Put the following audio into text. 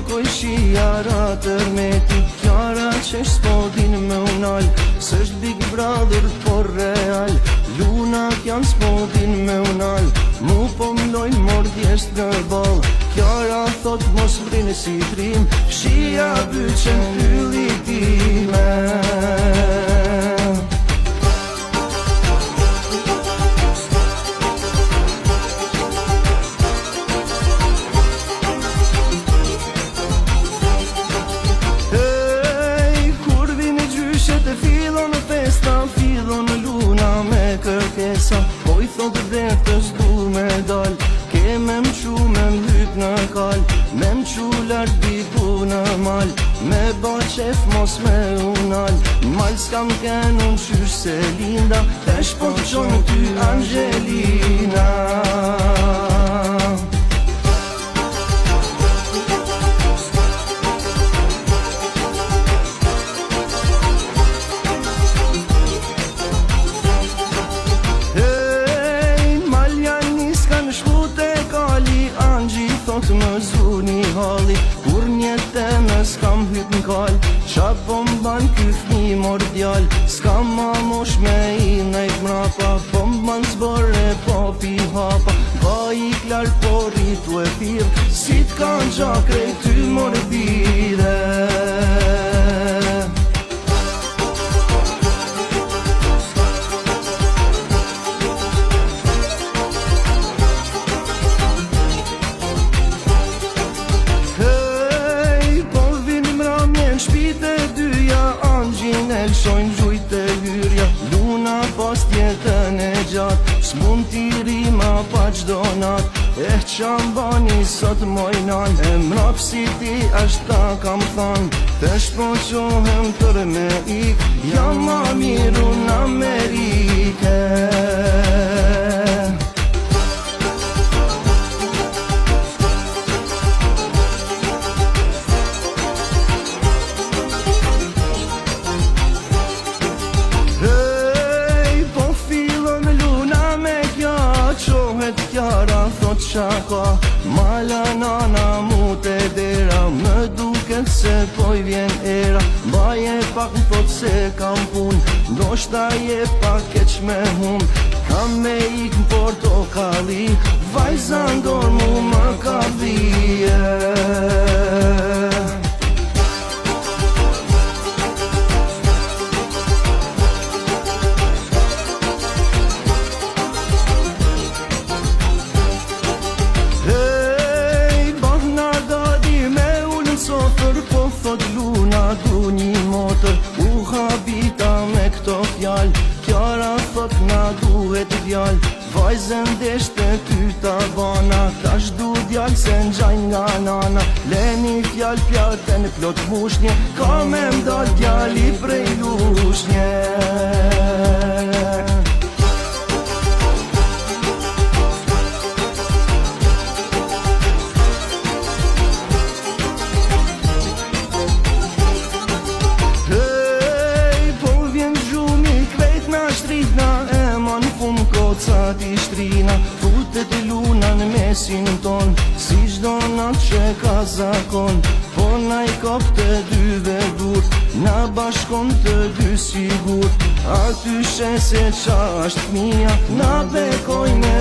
shokoj shijara tërmeti, Kjara që s'podin me unal, s'është Big Brother por real, Lunat janë s'podin me unal, mu po mlojnë mordjesht në bal, Kjara thot mos vrinë si trim, fshia byqen ylli time. Fillon Luna me kërkesa, po I thot vetës du me dal, ke me m'qu me m'hyp në kal, me m'qu lart diku në mal, me ba qef mos me unal, mal s'kam ken unë qysh se linda, tesh po t'qonë ty Angelina. Thot më zuni halli, kur njete me s'kam hyp n'kall, qa po m'ban ky fmi mordjall, s'kam ma mosh me I nejt mrapa, po m'ban zbore po pi hapa, ba I klar po rritu e thirr, si t'kan gjakre ty morbide. Shojnë gjujt e hyrja, Luna pas tjetën e gjatë, s'mund t'i rima pa qdo nat, qam bani sot mojnan, e mrap si ti ashtë ta kam than, tesh po qohem tër me ik, jam ma miru n'Amerike. Kjara thot shaka, mala nana mu te dera, më duket se po I vjen era, baje pak më thot se kam pun, ndoshta je pak keq me hum, kam me ik në portokalli, vajza ndor mu më ka dhije. Po thot Luna du një motër, u habita me këto fjall, Kjara thot na duhet djall, vajzen deshte ty ta bana, tash du djall se n'gjajn nga nana, leni fjall pjatën plot mushnje, ka me m'dal djalli prej lushnje. Kocat I shtrina, futet Luna në mesin ton, si çdo nat që ka zakon, po na I kap të dyve dur, na bashkon të dy sigur, aty she se qa është fmija, na bekoj me